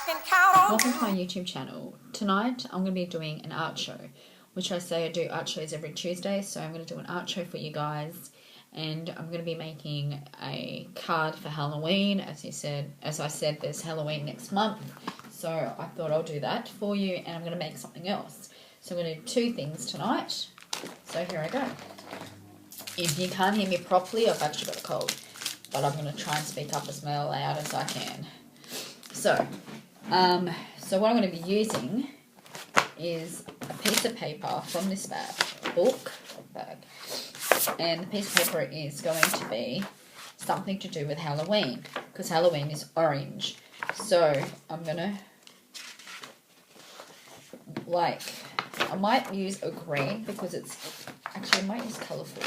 can count on Welcome to my YouTube channel. Tonight I'm going to be doing an art show, which I say I do art shows every Tuesday, so I'm going to do an art show for you guys, and I'm going to be making a card for Halloween. As I said, there's Halloween next month, so I thought I'll do that for you, and I'm going to make something else. So I'm going to do two things tonight, so here I go. If you can't hear me properly, I've actually got a cold, but I'm going to try and speak up as loud as I can. So what I'm going to be using is a piece of paper from this bag, and the piece of paper is going to be something to do with Halloween, because Halloween is orange. So I'm going to, I might use a green, because I might use colourful.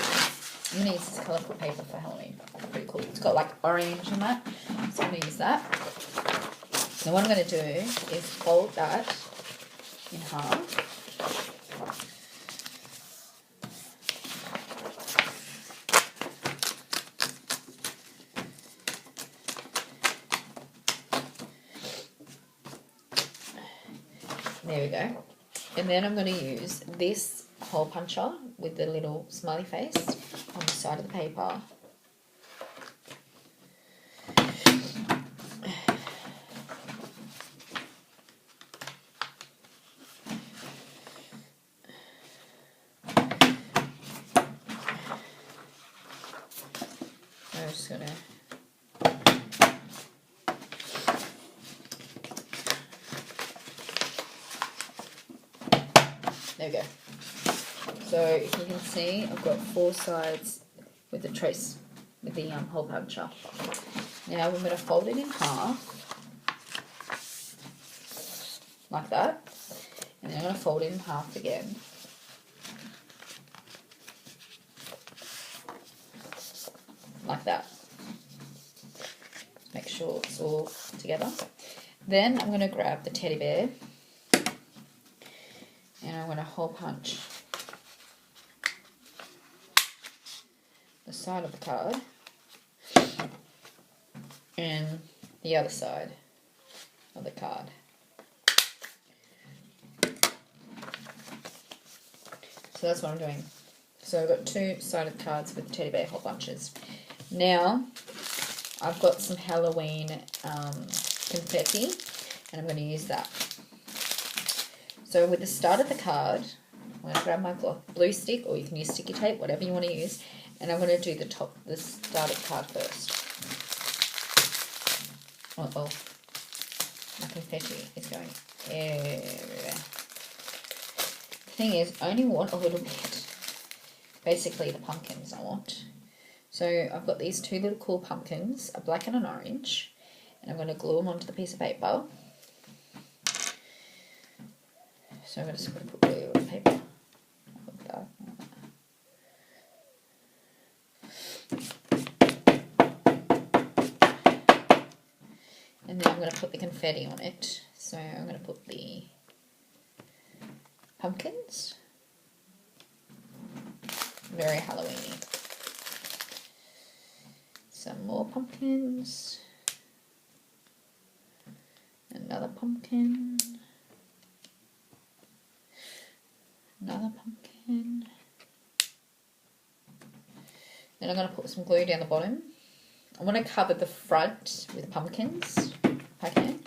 I'm going to use this colourful paper for Halloween. Pretty cool. It's got like orange and that, so I'm going to use that. Now what I'm going to do is fold that in half. There we go. And then I'm going to use this hole puncher with the little smiley face on the side of the paper. I'm just going to there we go. So if you can see, I've got 4 sides with the trace, with the hole puncher. Now we're going to fold it in half, like that, and then I'm going to fold it in half again. Like that. Make sure it's all together. Then I'm going to grab the teddy bear, and I'm going to hole punch the side of the card and the other side of the card. So that's what I'm doing. So I've got 2 sided cards with teddy bear hole punches. Now I've got some Halloween confetti, and I'm going to use that. So with the start of the card, I'm going to grab my blue stick, or you can use sticky tape, whatever you want to use, and I'm going to do the start of the card first. Uh-oh, my confetti is going everywhere. The thing is, I only want a little bit. Basically the pumpkins I want. So I've got these 2 little cool pumpkins, a black and an orange, and I'm going to glue them onto the piece of paper. So I'm just going to put glue on the paper. Like that. And then I'm going to put the confetti on it. So I'm going to put the pumpkins. Very Halloweeny. Some more pumpkins. Another pumpkin. Another pumpkin. Then I'm going to put some glue down the bottom. I want to cover the front with pumpkins, if I can.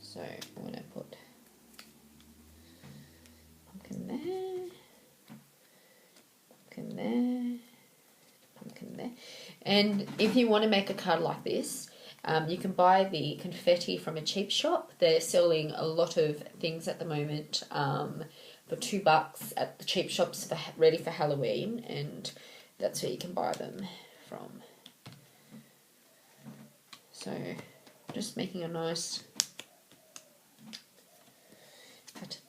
So I'm going to put pumpkin there, pumpkin there, pumpkin there. And if you want to make a card like this, you can buy the confetti from a cheap shop. They're selling a lot of things at the moment for $2 at the cheap shops ready for Halloween, and that's where you can buy them from. So just making a nice pattern.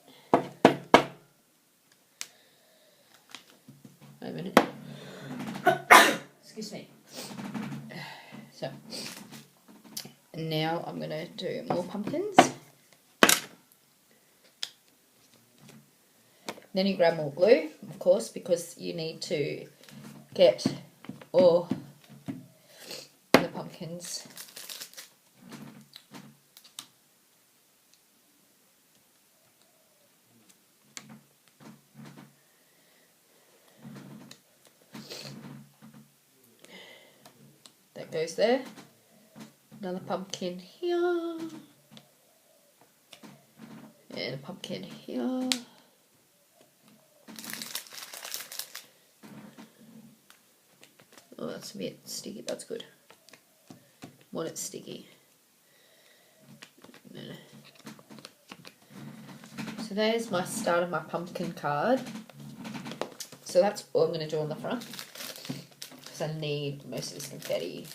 Wait a minute. Excuse me. So now I'm going to do more pumpkins. Then you grab more glue, of course, because you need to get all the pumpkins pens. That goes there. Another pumpkin here. And a pumpkin here. Oh, that's a bit sticky. That's good. Want it sticky. So there's my start of my pumpkin card. So that's all I'm going to do on the front. Because I need most of this confetti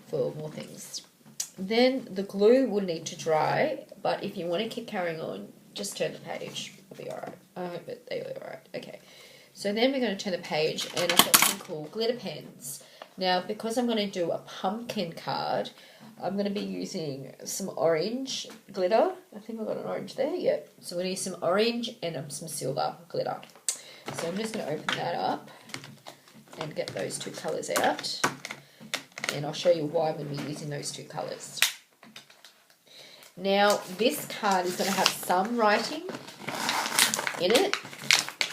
for more things. Then the glue will need to dry, but if you want to keep carrying on, just turn the page. It'll be alright. I hope they'll be alright. Okay. So then we're going to turn the page, and I've got some cool glitter pens. Now, because I'm going to do a pumpkin card, I'm going to be using some orange glitter. I think I've got an orange there. Yep. So I'm going to use some orange and some silver glitter. So I'm just going to open that up and get those two colours out. And I'll show you why I'm going to be using those two colours. Now, this card is going to have some writing in it,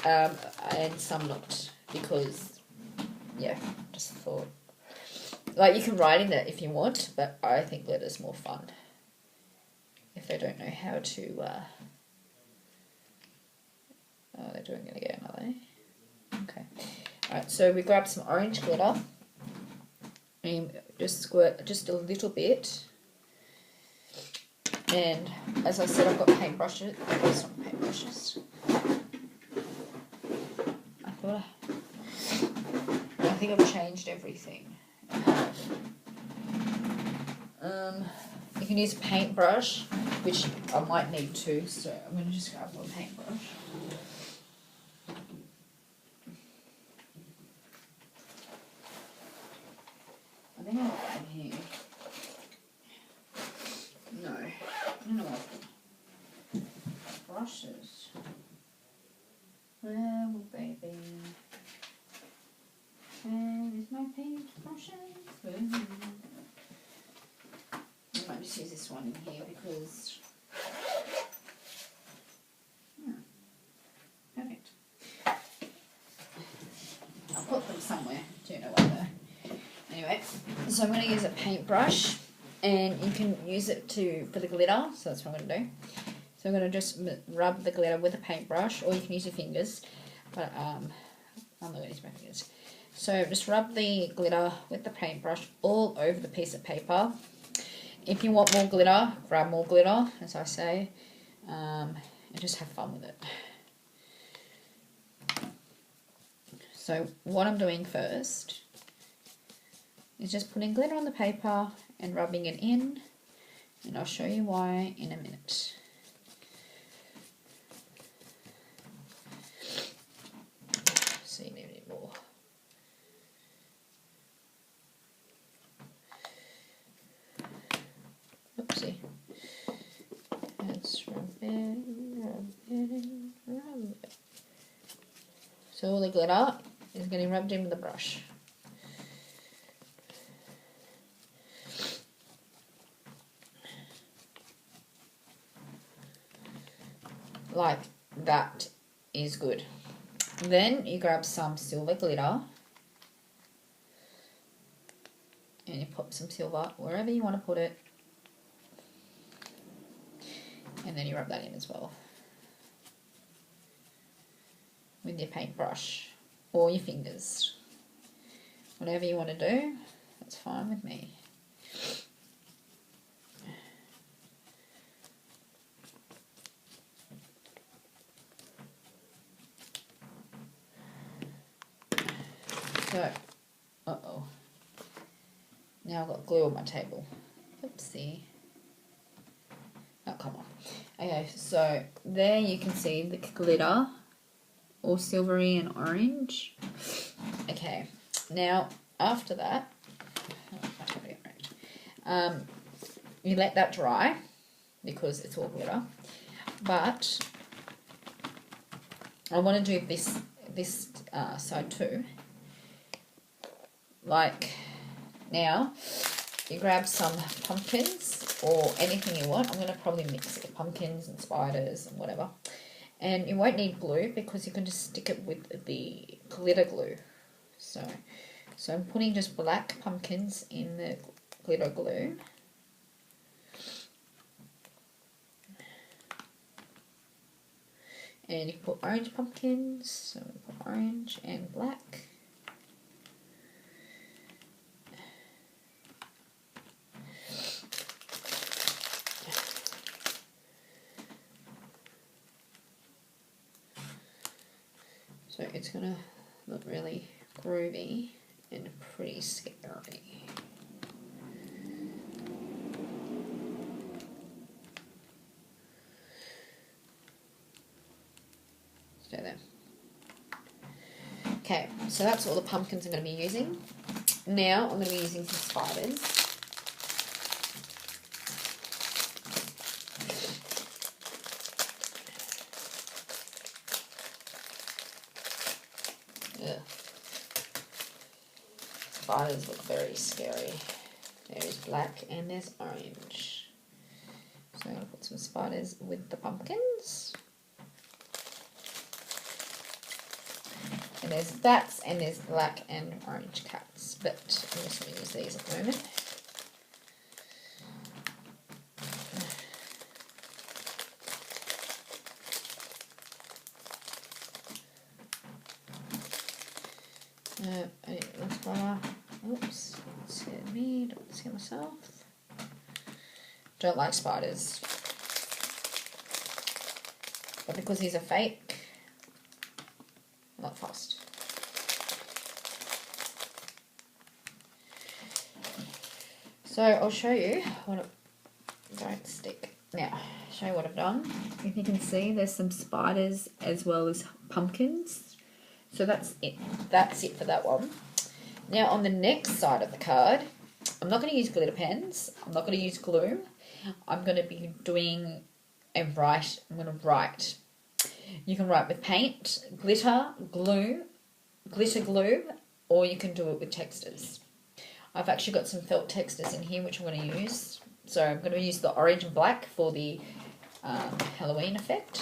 and some not, because, yeah, just thought. Like, you can write in it if you want, but I think glitter's more fun. If they don't know how to, oh, they're doing it again, are they? Okay. Alright, so we grab some orange glitter. And just squirt just a little bit. And as I said, I've got paintbrushes. Oh, it's not paintbrushes. I think I've changed everything. You can use a paintbrush, which I might need to, so I'm going to just grab one paintbrush. I think I'll put it here. No, I don't know what brushes. Where will they be? Where is my paintbrushes? I might just use this one in here because. Perfect. I'll put them somewhere. Do you know where they're? Anyway, so I'm going to use a paintbrush, and you can use it for the glitter, so that's what I'm going to do. So I'm going to just rub the glitter with a paintbrush, or you can use your fingers, but I'm not going to use my fingers. So just rub the glitter with the paintbrush all over the piece of paper. If you want more glitter, grab more glitter, as I say, and just have fun with it. So what I'm doing first is just putting glitter on the paper and rubbing it in, and I'll show you why in a minute. So you need a bit more. Oopsie. Let's rub it. So all the glitter is getting rubbed in with the brush. Like that is good. Then you grab some silver glitter and you put some silver wherever you want to put it, and then you rub that in as well with your paintbrush or your fingers. Whatever you want to do, that's fine with me. So, uh-oh. Now I've got glue on my table. Oopsie. Oh, come on. Okay, so there you can see the glitter, all silvery and orange. Okay, now after that, you let that dry because it's all glitter. But I want to do this side too. Like Now, you grab some pumpkins or anything you want. I'm going to probably mix it with pumpkins and spiders and whatever. And you won't need glue because you can just stick it with the glitter glue. So I'm putting just black pumpkins in the glitter glue. And you can put orange pumpkins, so I'm going to put orange and black. So it's going to look really groovy and pretty scary. Stay there. Okay, so that's all the pumpkins I'm going to be using. Now I'm going to be using some spiders. Ugh. Spiders look very scary. There's black and there's orange. So I'm going to put some spiders with the pumpkins. And there's bats and there's black and orange cats. But I'm just going to use these at the moment. I need less bar. Oops, scared me, don't scare myself. Don't like spiders. But because these are fake, I'm not fussed. So I'll show you what don't stick. Now, show you what I've done. If you can see, there's some spiders as well as pumpkins. So that's it. That's it for that one. Now on the next side of the card, I'm not going to use glitter pens. I'm not going to use glue. I'm going to be doing a write. I'm going to write. You can write with paint, glitter glue, or you can do it with textures. I've actually got some felt textures in here which I'm going to use. So I'm going to use the orange and black for the Halloween effect.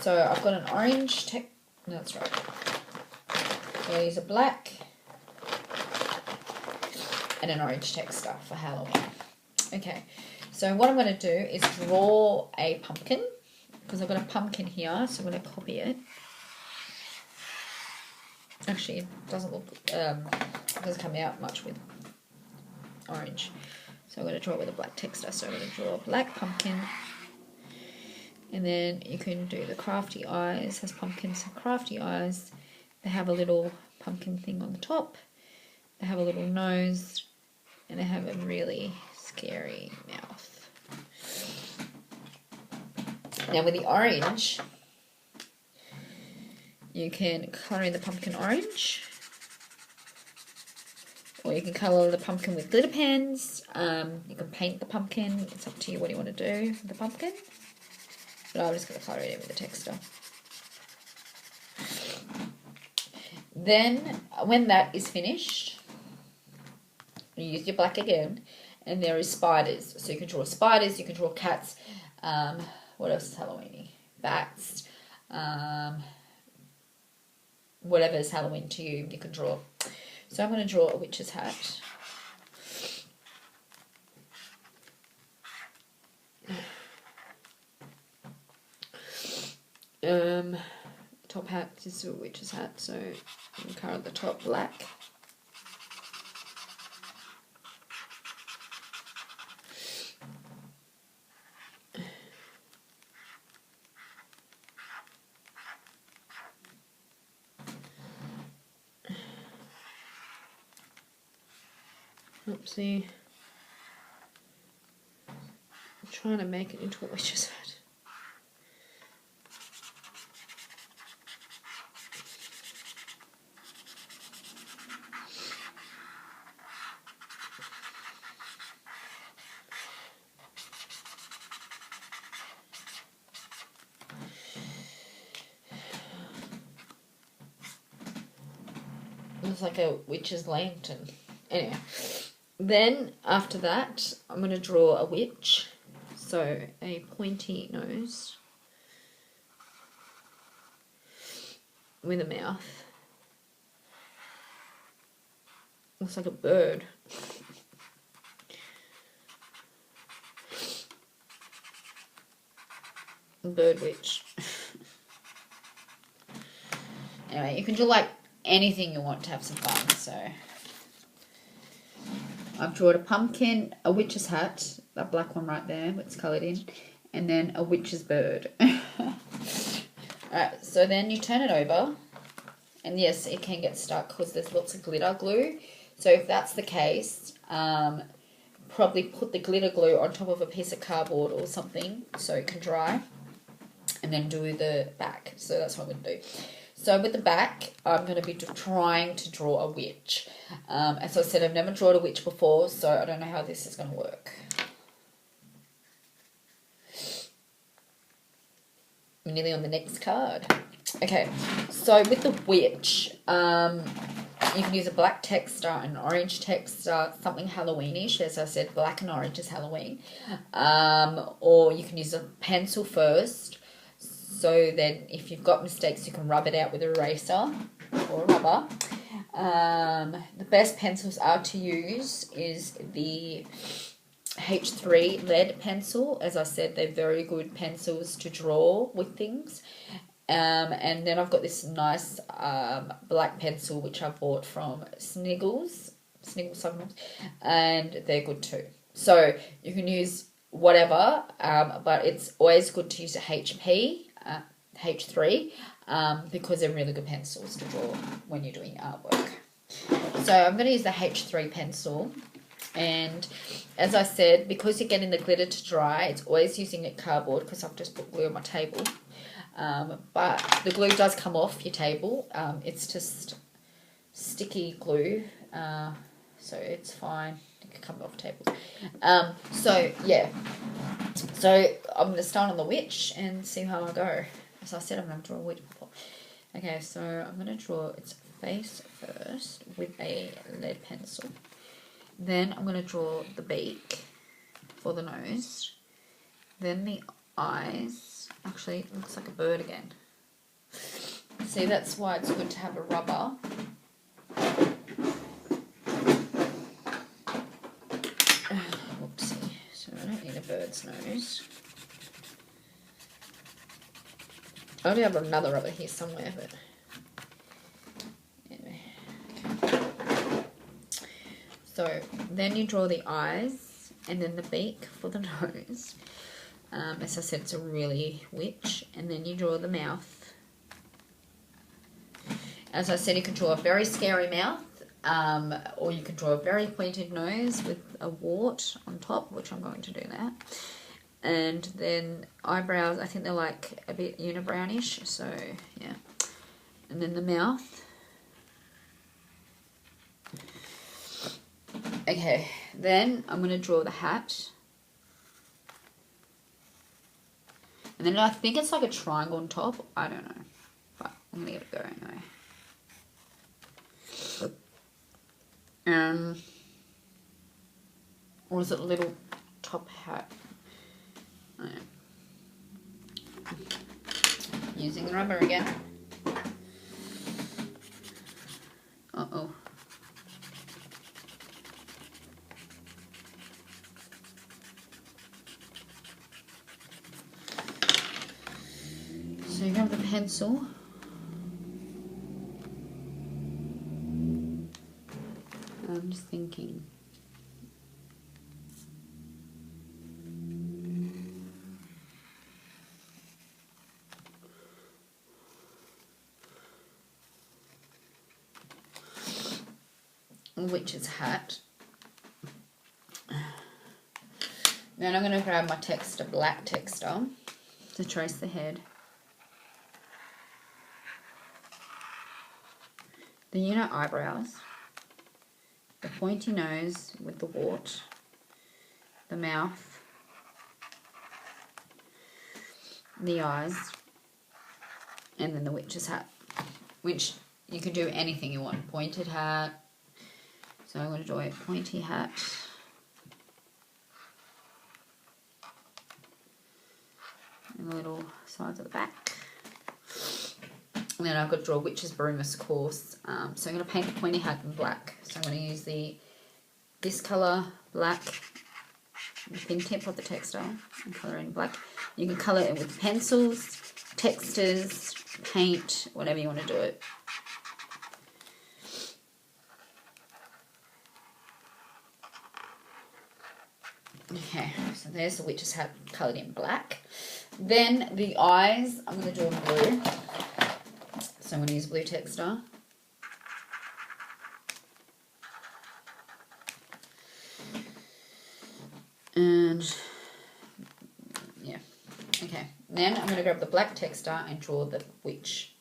So I've got an orange no, that's right. So I use a black and an orange texture for Halloween. Okay, so what I'm going to do is draw a pumpkin, because I've got a pumpkin here, so I'm going to copy it. Actually, it doesn't look, it doesn't come out much with orange. So I'm going to draw it with a black texture. So I'm going to draw a black pumpkin. And then you can do the crafty eyes. Has pumpkins have crafty eyes. They have a little pumpkin thing on the top. They have a little nose. And they have a really scary mouth. Now with the orange, you can colour in the pumpkin orange. Or you can colour the pumpkin with glitter pens. You can paint the pumpkin. It's up to you what you want to do with the pumpkin. But I'm just going to colour it in with the texture. Then, when that is finished, you use your black again, and there is spiders. So you can draw spiders, you can draw cats. What else is Halloween-y? Bats. Whatever is Halloween to you, you can draw. So I'm going to draw a witch's hat. Top hat is a witch's hat, so you can colour the top black. Oopsie. I'm trying to make it into a witch's hat. looks like a witch's lantern. Anyway, then after that, I'm going to draw a witch. So a pointy nose with a mouth. Looks like a bird. Bird witch. Anyway, you can do like anything you want to have some fun. So I've drawn a pumpkin, a witch's hat, that black one right there, it's coloured in, and then a witch's bird. Alright, so then you turn it over, and yes, it can get stuck because there's lots of glitter glue. So if that's the case, probably put the glitter glue on top of a piece of cardboard or something so it can dry, and then do the back. So that's what I'm going to do. So with the back, I'm going to be trying to draw a witch. As I said, I've never drawn a witch before, so I don't know how this is going to work. I'm nearly on the next card. Okay, so with the witch, you can use a black texture, an orange texture, something Halloweenish. As I said, black and orange is Halloween. Or you can use a pencil first. So then if you've got mistakes, you can rub it out with an eraser or rubber. The best pencils are to use is the H3 lead pencil. As I said, they're very good pencils to draw with things. And then I've got this nice black pencil which I bought from Sniggles Supplements, and they're good too. So you can use whatever, but it's always good to use a H3, because they're really good pencils to draw when you're doing artwork. So I'm going to use the H3 pencil, and as I said, because you're getting the glitter to dry, it's always using a cardboard because I've just put glue on my table. But the glue does come off your table. It's just sticky glue, so it's fine. It can come off table. So yeah, so I'm going to start on the witch and see how I go. As I said, I'm going to draw a witch before. Okay, so I'm going to draw its face first with a lead pencil. Then I'm going to draw the beak for the nose. Then the eyes. Actually, it looks like a bird again. See, that's why it's good to have a rubber. Whoopsie. So I don't need a bird's nose. I do have another rubber here somewhere, but anyway. So then you draw the eyes and then the beak for the nose. As I said, it's a really witch. And then you draw the mouth. As I said, you can draw a very scary mouth, or you can draw a very pointed nose with a wart on top, which I'm going to do that. And then eyebrows, I think they're like a bit unibrownish, so yeah. And then the mouth. Okay, then I'm going to draw the hat. And then I think it's like a triangle on top. I don't know. But I'm going to give it a go anyway. Or is it a little top hat? I don't know. Using the rubber again. Uh-oh. So you have the pencil. I'm just thinking. Witch's hat. Then I'm going to grab my texture, black texture, to trace the head. Then you know eyebrows, the pointy nose with the wart, the mouth, the eyes, and then the witch's hat, which You can do anything you want. Pointed hat. So I'm going to do a pointy hat. And the little sides of the back. And then I've got to draw a witch's broom, of course. So I'm going to paint the pointy hat in black. So I'm going to use this colour, black, the thin tip of the textile, and colour in black. You can colour it with pencils, textures, paint, whatever you want to do it. Okay, so there's the witch's hat coloured in black. Then the eyes, I'm going to do in blue. So I'm going to use blue textile. And yeah, okay. Then I'm going to grab the black textile and draw the witch.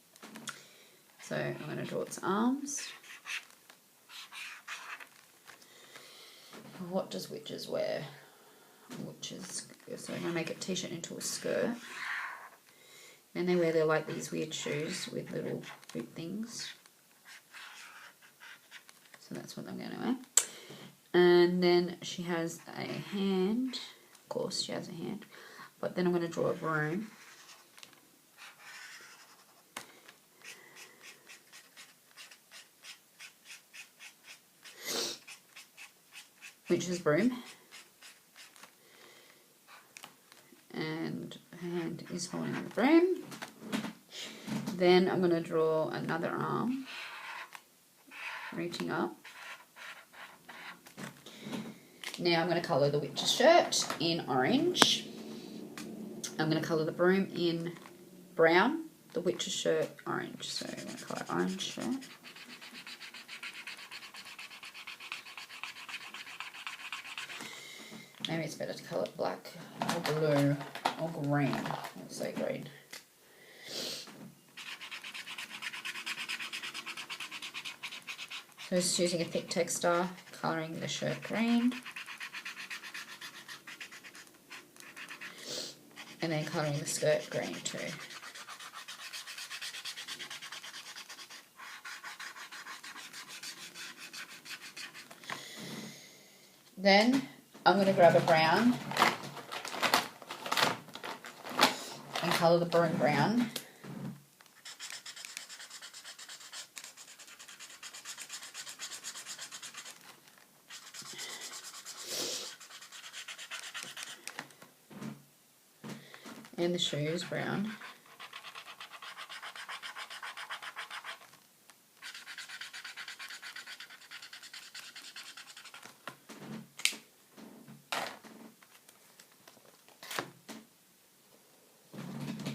So I'm going to draw its arms. What does witches wear? Witches, so I'm going to make a t-shirt into a skirt. Then they wear like these weird shoes with little boot things. So that's what I'm going to wear. And then she has a hand. Of course, she has a hand. But then I'm going to draw a broom. Witch's broom. And her hand is holding the broom. Then I'm going to draw another arm, reaching up. Now I'm going to colour the witch's shirt in orange. I'm going to colour the broom in brown, the witch's shirt orange. So I'm going to colour orange shirt. Maybe it's better to colour it black or blue or green. Let's say green. So just using a thick textile, colouring the shirt green. And then colouring the skirt green too. Then I'm going to grab a brown and colour the broom brown. And the shoes brown.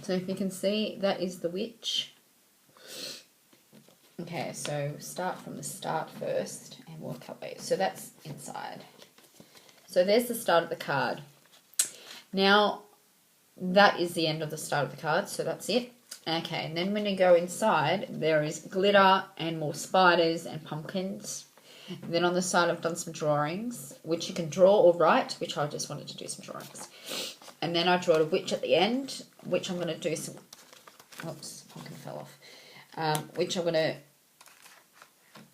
So if you can see, that is the witch. Okay, so start from the start first and work our way. So that's inside. So there's the start of the card. Now, that is the end of the start of the card, so that's it. Okay, and then when you go inside, there is glitter and more spiders and pumpkins. Then on the side I've done some drawings, which you can draw or write, which I just wanted to do some drawings. And then I drew a witch at the end, which I'm going to do some... Oops, pumpkin fell off. Which I'm going to...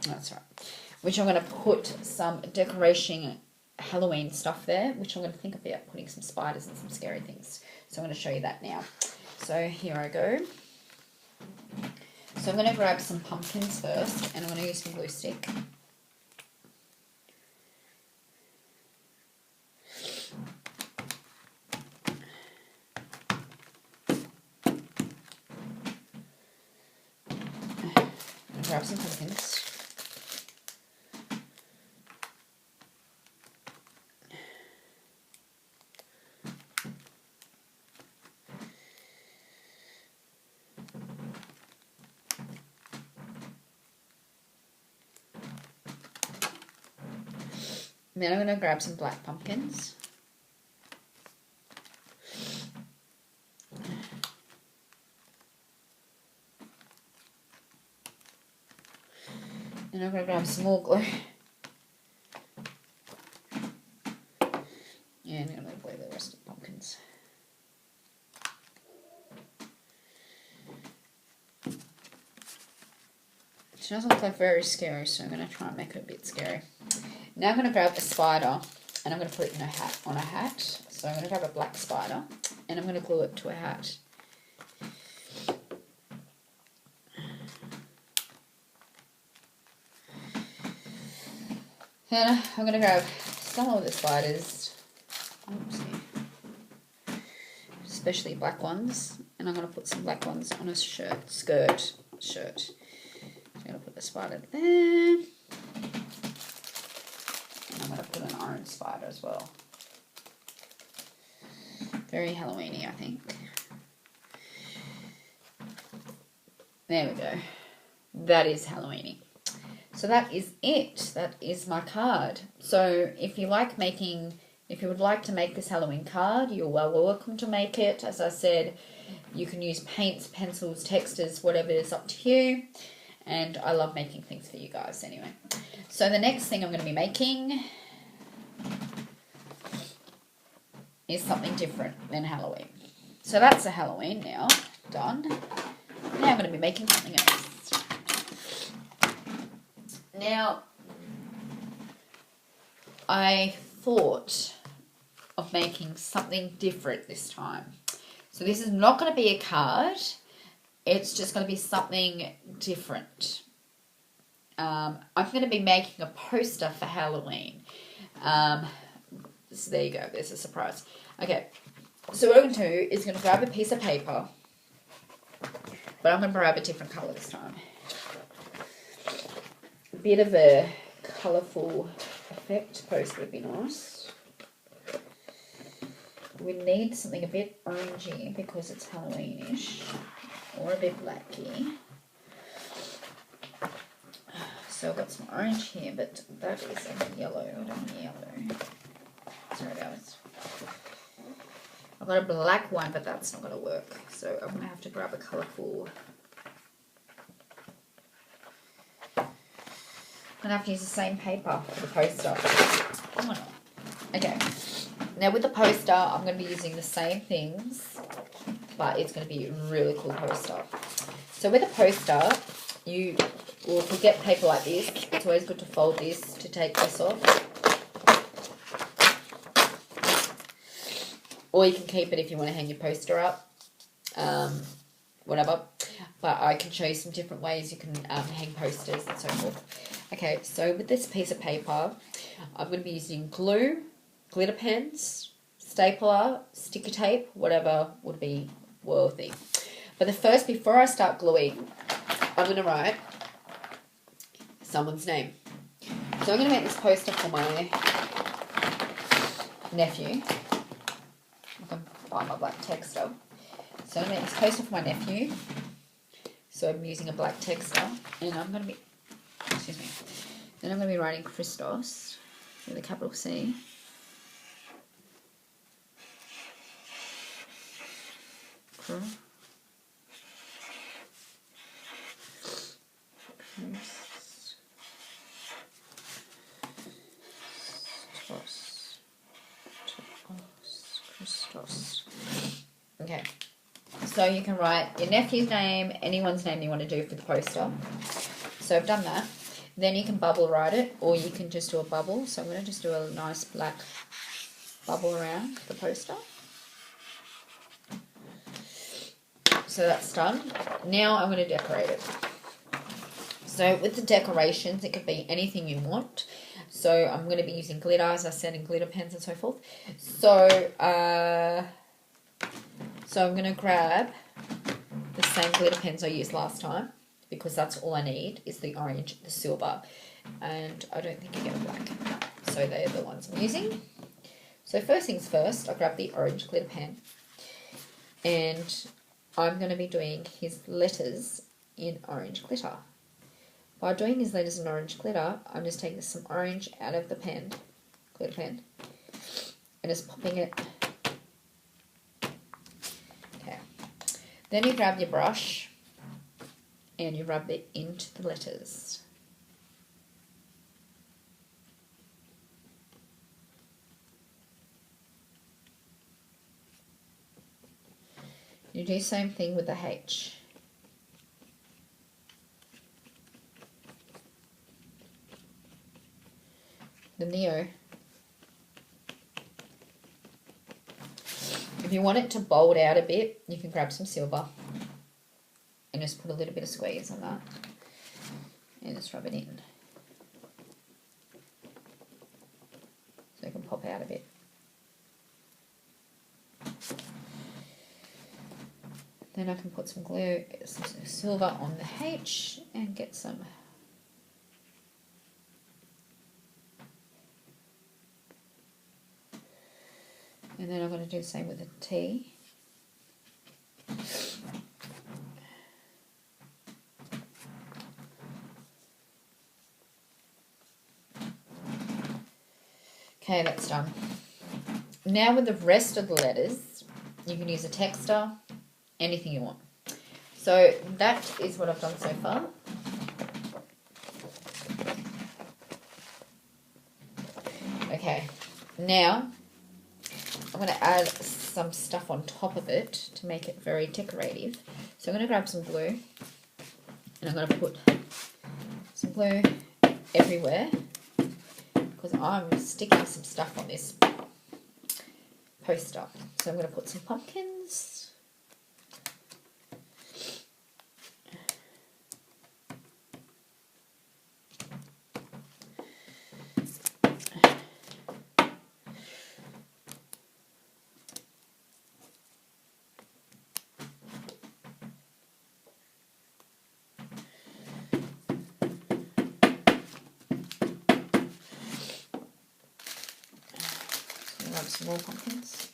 That's right. Which I'm going to put some decoration Halloween stuff there, which I'm going to think about putting some spiders and some scary things. So I'm going to show you that now. So here I go. So I'm going to grab some pumpkins first, and I'm going to use some glue stick. Grab some pumpkins. And then I'm going to grab some black pumpkins. And I'm going to grab some more glue. And I'm going to glue the rest of the pumpkins. It doesn't look like very scary, so I'm going to try and make it a bit scary. Now I'm going to grab a spider and I'm going to put it in a hat, on a hat. So I'm going to grab a black spider and I'm going to glue it to a hat. Then I'm going to grab some of the spiders, especially black ones, and I'm going to put some black ones on a skirt. I'm going to put the spider there, and I'm going to put an orange spider as well. Very Halloweeny, I think. There we go. That is Halloweeny. So that is it. That is my card. So if you would like to make this Halloween card, you're well welcome to make it. As I said, you can use paints, pencils, textures, whatever is up to you. And I love making things for you guys anyway. So the next thing I'm going to be making is something different than Halloween. So that's a Halloween now done. Now I'm going to be making something else. Now, I thought of making something different this time. So this is not going to be a card. It's just going to be something different. I'm going to be making a poster for Halloween. So there you go. There's a surprise. Okay. So what I'm going to do is going to grab a piece of paper. But I'm going to grab a different colour this time. A bit of a colourful effect poster would be nice. We need something a bit orangey because it's Halloweenish, or a bit blacky. So I've got some orange here, but that is a yellow. I don't want yellow. Sorry guys. I've got a black one, but that's not going to work. So I'm going to have to grab a colourful. I'm going to have to use the same paper for the poster. Come on. Okay. Now with the poster, I'm going to be using the same things, but it's going to be a really cool poster. So with a poster, if you get paper like this, it's always good to fold this to take this off. Or you can keep it if you want to hang your poster up, whatever. But I can show you some different ways you can hang posters and so forth. Okay, so with this piece of paper, I'm going to be using glue, glitter pens, stapler, sticker tape, whatever would be worthy. But before I start gluing, I'm going to write someone's name. So I'm going to make this poster for my nephew. I can buy my black texter. So I'm going to make this poster for my nephew. So I'm using a black texter, and I'm going to be, then I'm going to be writing Christos with a capital C. Christos. Okay. So you can write your nephew's name, anyone's name you want to do for the poster. So I've done that. Then you can bubble write it, or you can just do a bubble. So I'm going to just do a nice black bubble around the poster. So that's done. Now I'm going to decorate it. So with the decorations, it could be anything you want. So I'm going to be using glitter, as I said, and glitter pens and so forth. So I'm going to grab the same glitter pens I used last time, because that's all I need is the orange, the silver, and I don't think you get a black. So they're the ones I'm using. So first things first, I grab the orange glitter pen, and I'm going to be doing his letters in orange glitter. By doing his letters in orange glitter, I'm just taking some orange out of the pen, glitter pen, and just popping it. Okay. Then you grab your brush and you rub it into the letters. You do the same thing with the H. the Neo. If you want it to bold out a bit, you can grab some silver and just put a little bit of squeeze on that and just rub it in. So it can pop out a bit. Then I can put some glue, some silver on the H and get some and then I'm going to do the same with the T. Okay, that's done. Now with the rest of the letters, you can use a texter, anything you want. So that is what I've done so far. Okay, now I'm going to add some stuff on top of it to make it very decorative. So I'm going to grab some glue and I'm going to put some glue everywhere because I'm sticking some stuff on this poster. So I'm going to put some pumpkins. Some more pumpkins.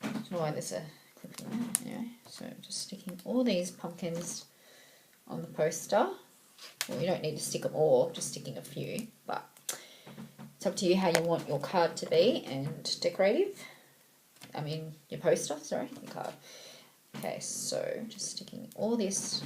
I don't know why there's a clip in there. Anyway, so just sticking all these pumpkins on the poster. Well, you don't need to stick them all, just sticking a few, but it's up to you how you want your card to be and decorative. I mean, your poster, sorry, your card. Okay, so just sticking all this.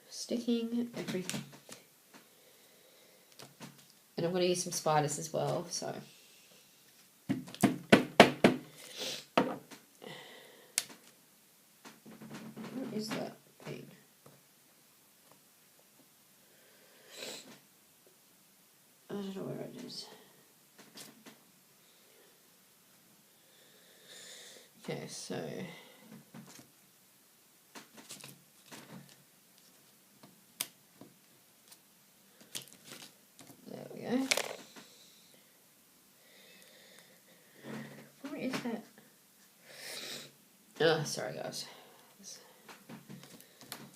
Sticking everything. And I'm going to use some spiders as well, so. What is that thing? I don't know where it is. Okay, so. There we go. What is that? Oh, sorry guys.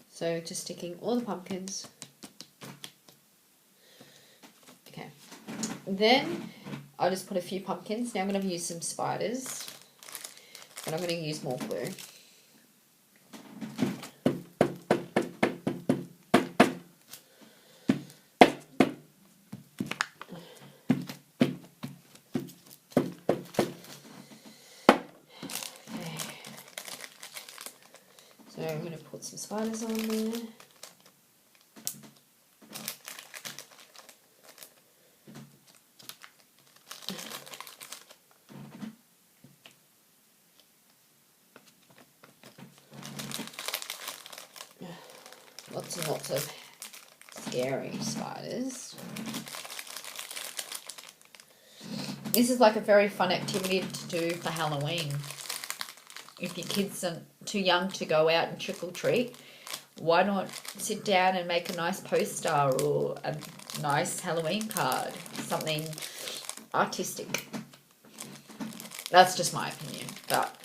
So just sticking all the pumpkins. Okay. Then I'll just put a few pumpkins. Now I'm going to use some spiders. And I'm going to use more glue. So I'm going to put some spiders on there. Lots and lots of scary spiders. This is like a very fun activity to do for Halloween. If your kids are too young to go out and trick-or-treat, why not sit down and make a nice poster or a nice Halloween card? Something artistic. That's just my opinion, but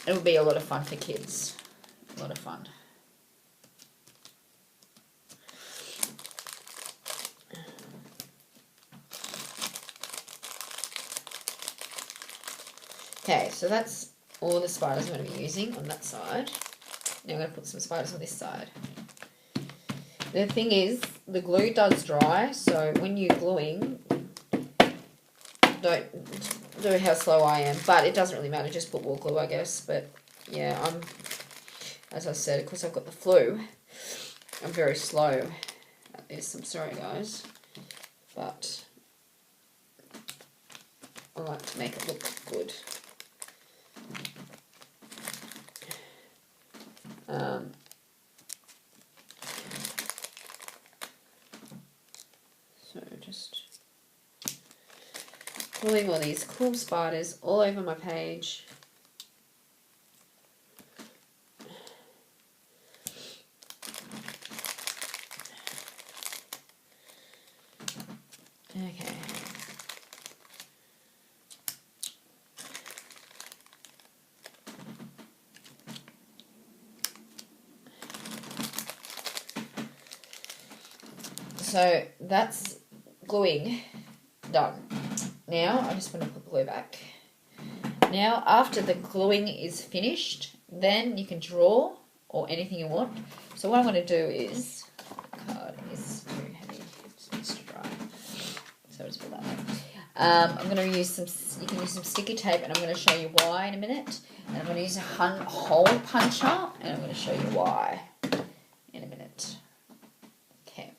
it would be a lot of fun for kids. A lot of fun. Okay, so that's all the spiders I'm going to be using on that side. Now I'm going to put some spiders on this side. The thing is, the glue does dry, so when you're gluing, don't do how slow I am, but it doesn't really matter, just put more glue, I guess. But yeah, as I said, because I've got the flu, I'm very slow at this. I'm sorry, guys, but I like to make it look good. So just pulling all these cool spiders all over my page. Okay. So that's gluing done. Now I just want to put glue back. Now after the gluing is finished, then you can draw or anything you want. So what I'm going to do is, the card is too heavy, it needs to dry. So I'll just put that away. I'm going to use some, you can use some sticky tape, and I'm going to show you why in a minute. And I'm going to use a hole puncher, and I'm going to show you why in a minute. Okay.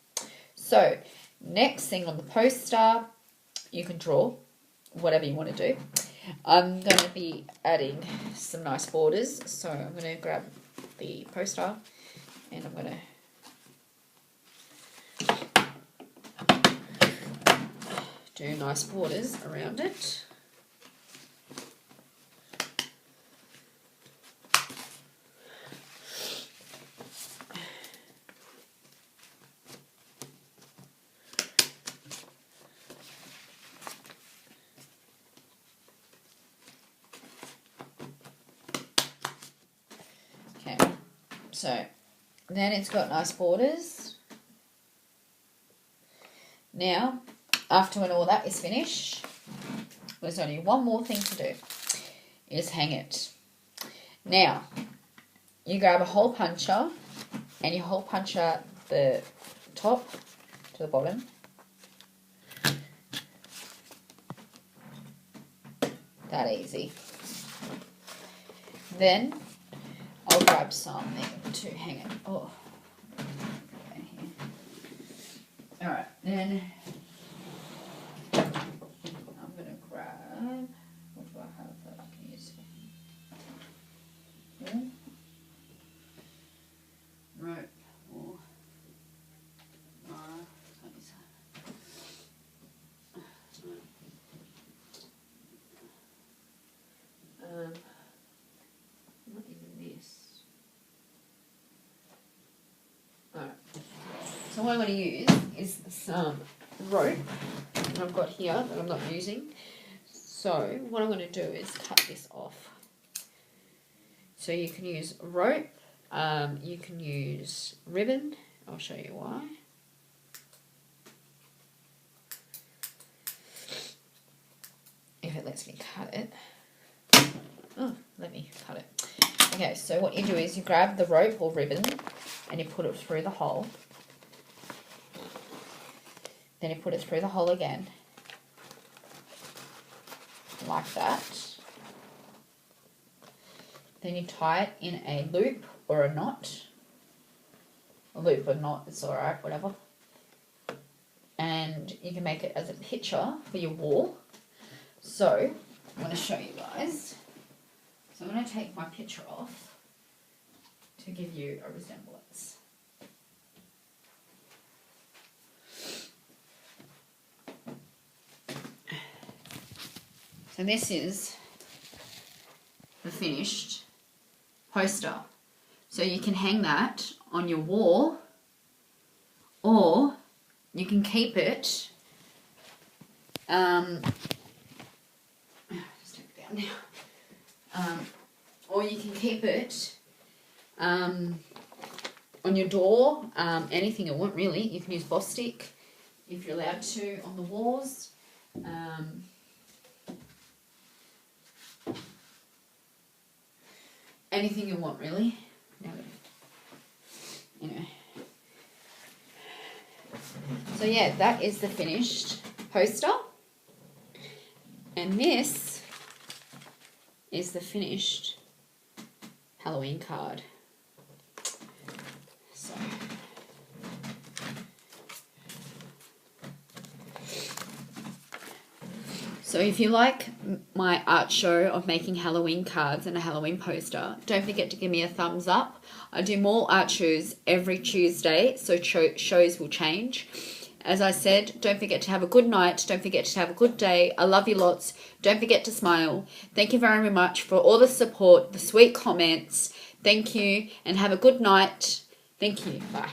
So next thing on the poster, you can draw whatever you want to do. I'm going to be adding some nice borders. So I'm going to grab the poster and I'm going to do nice borders around it. Okay, so then it's got nice borders. Now, after when all that is finished, there's only one more thing to do, is hang it. Now, you grab a hole puncher and you hole puncher the top to the bottom. That easy. Then I'll grab something to hang it. Oh, okay, here. All right, then I'm gonna grab. What do I have that I can use? Yeah. Rope or not even this. Alright. So what I'm going to use is some rope that I've got here that I'm not using. So what I'm going to do is cut this off. So you can use rope, you can use ribbon. I'll show you why. If it lets me cut it. Oh, let me cut it. Okay, so what you do is you grab the rope or ribbon and you put it through the hole. Then you put it through the hole again. Like that. Then you tie it in a loop or a knot. A loop or knot, it's alright, whatever. And you can make it as a picture for your wall. So, I'm going to show you guys. So I'm going to take my picture off to give you a resemblance. So this is the finished poster. So you can hang that on your wall, or you can keep it just take it down now. Or you can keep it on your door, anything you want really. You can use Bostik if you're allowed to on the walls. Anything you want really. Anyway. So yeah, that is the finished poster. And this is the finished Halloween card. So if you like my art show of making Halloween cards and a Halloween poster, don't forget to give me a thumbs up. I do more art shows every Tuesday, so shows will change. As I said, don't forget to have a good night. Don't forget to have a good day. I love you lots. Don't forget to smile. Thank you very much for all the support, the sweet comments. Thank you, and have a good night. Thank you. Bye.